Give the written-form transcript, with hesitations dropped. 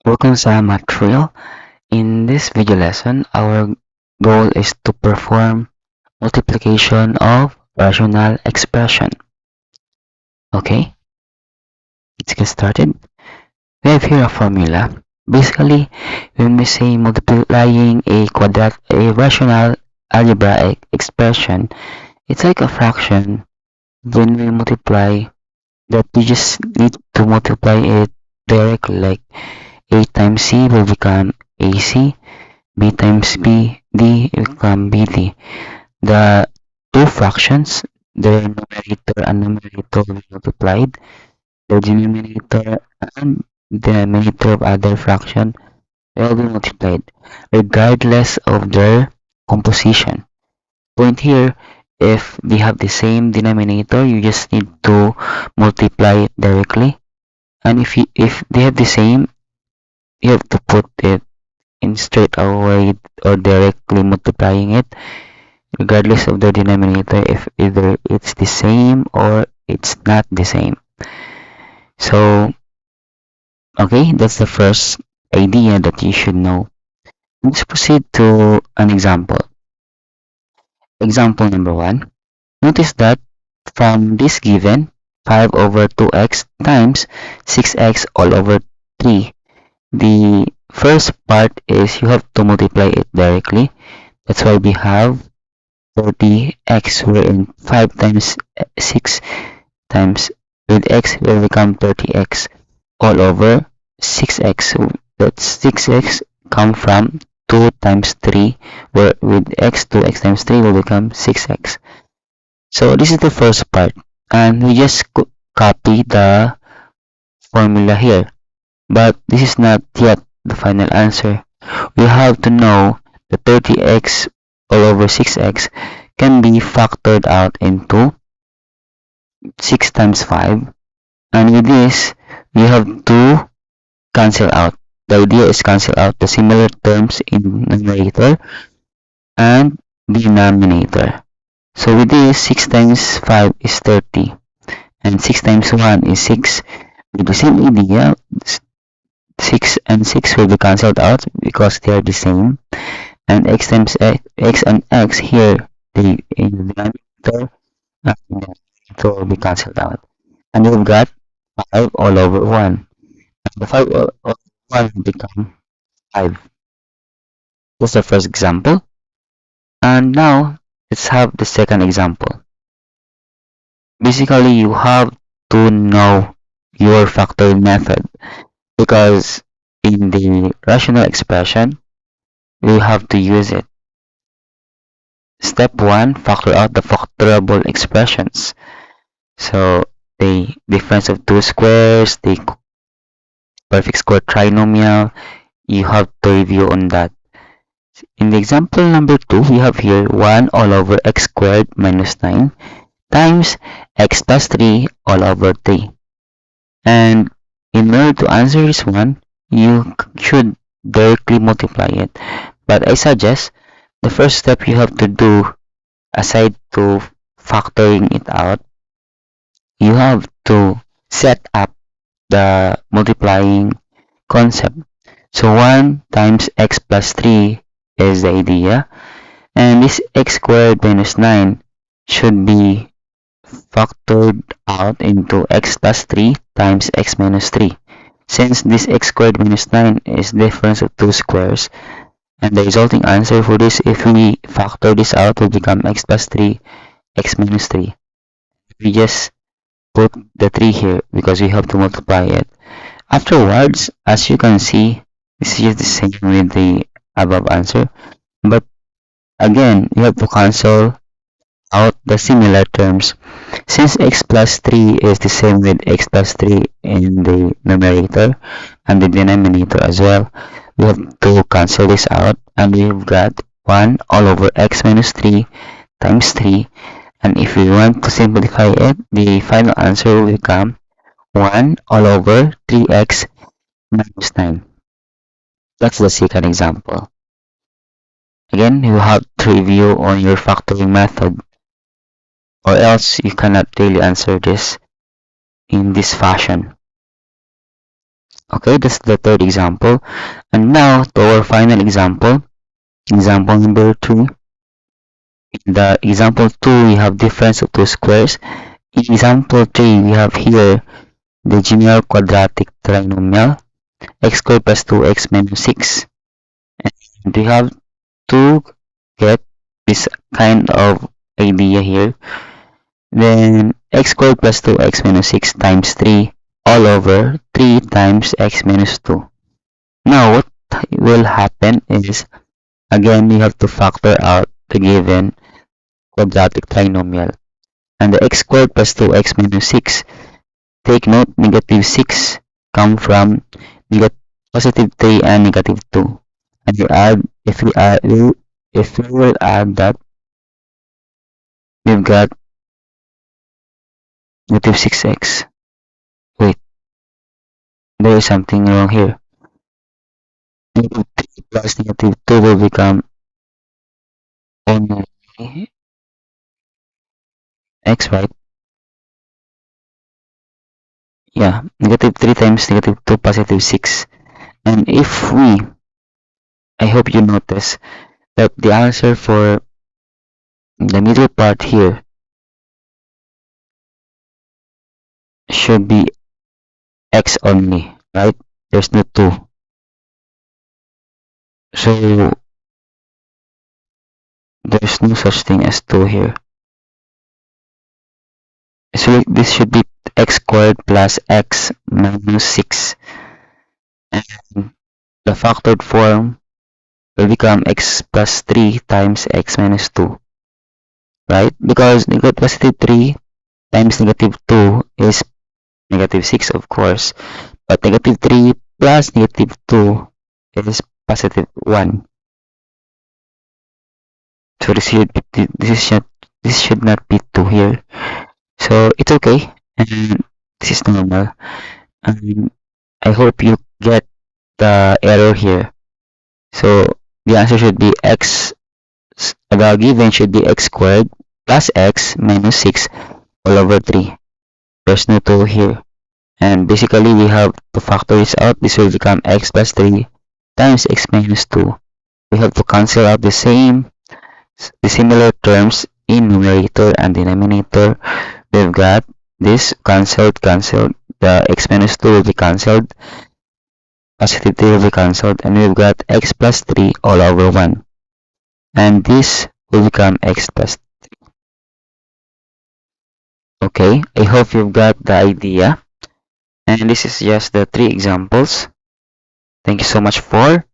Welcome sa Math Drill. In this video lesson, our goal is to perform multiplication of rational expression. Okay, let's get started. We have here a formula. Basically, when we say multiplying a rational algebraic expression, it's like a fraction. When we multiply that, we just need to multiply it directly, like a times c will become ac, b times bd will become bd. The two fractions, the numerator and numerator will be multiplied. The denominator and denominator of other fraction will be multiplied, regardless of their composition. Point here, if they have the same denominator, you just need to multiply it directly. And if they have the same, you have to put it in straight away or directly multiplying it, regardless of the denominator, if either it's the same or it's not the same. So, okay, that's the first idea that you should know. Let's proceed to an example. Example number 1. Notice that from this given, 5 over 2x times 6x all over 3. The first part is you have to multiply it directly. That's why we have 30x, wherein 5 times 6 times with x will become 30x all over 6x. So that's 6x come from 2 times 3, where with x, 2x times 3 will become 6x. So this is the first part, and we just copy the formula here. But this is not yet the final answer. We have to know the 30x all over 6x can be factored out into 6 times 5. And with this, we have to cancel out. The idea is cancel out the similar terms in numerator and denominator. So with this, 6 times 5 is 30. And 6 times 1 is 6. With the same idea, 6 and 6 will be cancelled out because they are the same. And x times x and x here, in the denominator will be cancelled out. And we've got 5 all over 1. And the 5 all over 1 will become 5. That's the first example. And now, let's have the second example. Basically, you have to know your factoring method, because in the rational expression, we have to use it. Step 1, factor out the factorable expressions. So, the difference of two squares, the perfect square trinomial, you have to review on that. In the example number 2, we have here 1 all over x squared minus 9 times x plus 3 all over 3. And in order to answer this one, you should directly multiply it. But I suggest the first step you have to do, aside to factoring it out, you have to set up the multiplying concept. So 1 times x plus 3 is the idea, and this x squared minus 9 should be factored out into x plus 3 times x minus 3. Since this x squared minus 9 is difference of two squares, and the resulting answer for this, if we factor this out, will become x plus 3, x minus 3. We just put the 3 here because we have to multiply it. Afterwards, as you can see, this is the same with the above answer, but again, you have to cancel out the similar terms. Since x plus 3 is the same with x plus 3 in the numerator and the denominator as well, we have to cancel this out, and we've got 1 all over x minus 3 times 3. And if we want to simplify it, the final answer will become 1 all over 3x minus 9. That's the second example. Again, you have to review on your factoring method, or else you cannot really answer this in this fashion. Okay, that's the third example. And now to our final example, example number 2. In the example 2, we have difference of two squares. In example 3, we have here the general quadratic trinomial x squared plus 2x minus 6. And we have to get this kind of idea here. Then x squared plus 2x minus 6 times 3 all over 3 times x minus 2. Now what will happen is, again, we have to factor out the given quadratic trinomial. And the x squared plus 2x minus 6, take note, negative 6 come from positive 3 and negative 2. And we add, if we will add that, we've got negative 6x. Wait, there is something wrong here. Negative 3 plus negative 2 will become only x, right? Yeah, negative 3 times negative 2 positive 6. And if we, I hope you notice that the answer for the middle part here should be x only, right? There's no 2. So there's no such thing as 2 here. So this should be x squared plus x minus 6. And the factored form will become x plus 3 times x minus 2. Right? Because negative positive 3 times negative 2 is negative 6, of course. But negative 3 plus negative 2 is positive 1. So this should not be 2 here. So it's okay. And this is normal. And I hope you get the error here. So the answer should be x, the given should be x squared plus x minus 6 all over 3. There's no 2 here. And basically we have to factor this out. This will become x plus 3 times x minus 2. We have to cancel out the similar terms in numerator and denominator. We've got this cancelled. The x minus 2 will be cancelled. Positive 3 will be cancelled. And we've got x plus 3 all over 1. And this will become x plus 3. Okay, I hope you've got the idea. And this is just the 3 examples. Thank you so much for